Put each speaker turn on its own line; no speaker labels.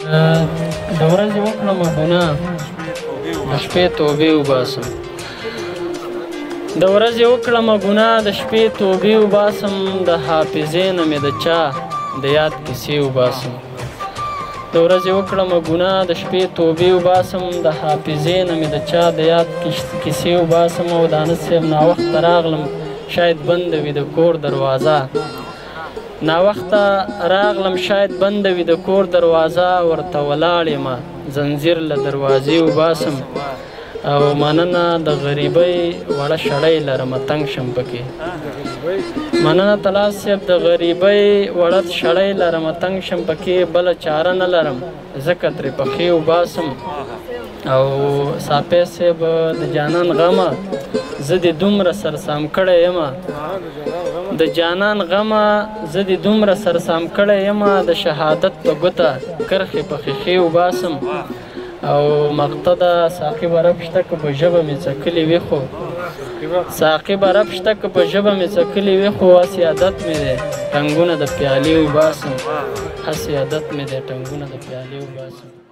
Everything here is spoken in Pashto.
د ورځې وکړمه ګناه د شپې توبې وباسم د ورځې وکړمه ګناه د شپې توبې وباسم د حافظې نه مې د چا د یاد کیسې وباسم د ورځې وکړمه ګناه د شپې توبې وباسم د حافظې نه مې د چا د یاد کیسې وباسم او دانه صاحب ناوخته راغلم شاید بنده وي د کور دروازه ناوخته راغلم شاید بنده وي د کور دروازه ورته ولاړ یمه زنځیر له دروازې وباسم او مننه د غریبۍ وړه شړۍ لرمه تنګ شم پکې مننه طلعت صاحب د غریبۍ وړه شړۍ لرمه تنګ شم پکې بله چاره نه لرم ځکه ترې پښې وباسم او صافی صاحب د جانان غمه زه دې دومره سرسام کړی یمه د جانان غمه زه دې دومره سرسام کړی یمه د شهادت په ګوته کرښې په ښیښې وباسم او مقطع ده ساقي به رب شته که په ژبه مې څکلي وي خو ساقي به رب شته که په ژبه مې څکلي وي خو هسې عادت مې دی ټنګونه د پیالې وباسم هسې عادت مې دی ټنګونه د پیالې وباسم